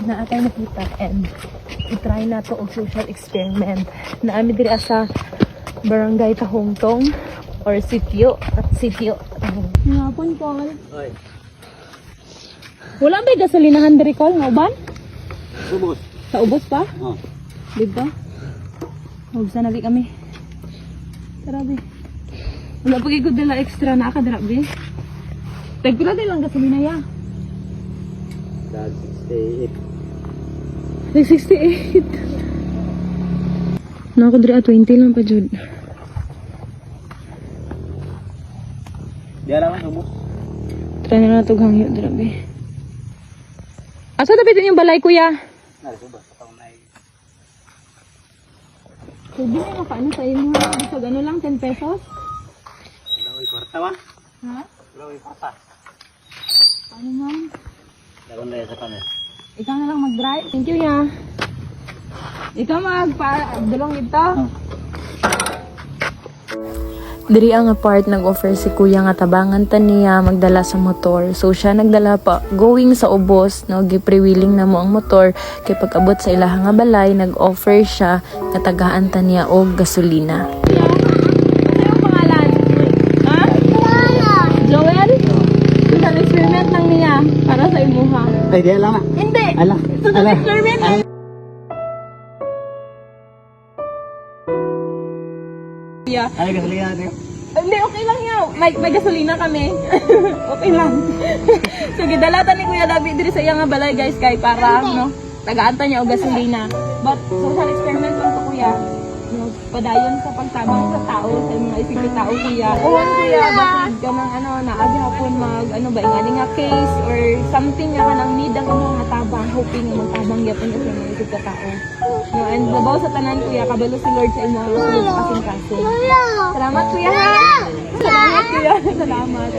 na atay nakita and i-try na to og social experiment na ami diri sa barangay Tahongtong or sitio. Ngapon Col. Oy. Wala ba gasolinahan diri Col nga uban? Ubos. Sa ubos pa? Oh. Diba? Huwag sa nabi kami. Tarabi. Wala pa gigod nila extra na ka, darabi. Tagpila din lang gasolina ya. Dag 68. Like 68. Nako dira 20 lang pa jud. Diara man ubos. Try na natog hangyo darabi. Asa dapat yung balay kuya? Nalubos sa taon na. Pwede na makaano sa imo ha? Bisag ano lang 10 pesos? Laway kwarta man. Ha? Laway kwarta. Ano man? Dagon na sa kami. Ikaw na lang mag-drive. Thank you ya. Ikaw magpa-dulong ito. Diri ang apart nag-offer si kuya nga tabangan ta niya magdala sa motor. So siya nagdala pa going sa ubos no gi-pre-wheeling na mo ang motor kay pag-abot sa ilaha nga balay nag-offer siya nga tagaan ta niya og gasolina. Ano yung pangalan? Ha? Joel? Sa experiment lang niya para sa imuha. Ay, di lang na. Hindi. Ala. Sa experiment lang. Yeah. Ay, gasolina natin. Hindi, okay lang yan. May gasolina kami. Okay lang. So, gidalatan ni Kuya David diri sa iya nga balay, guys, kay para, no, tagaan ta niya o gasolina. But, social experiment lang to, Kuya. No, padayon sa pagtabang sa tao, sa mga isipin tao, Kuya. Kuhan, Kuya, bakit ka ng, naagi hapon mag, ingani nga case or something nga kanang need ang nga tabang, hoping nga magtabang yapon sa mga isip ka tao. No, and babaw sa tanan, Kuya, kabalo si Lord sa imo ang sulod sa kasing-kasing. Salamat, Kuya, ha? Salamat, Kuya. Salamat.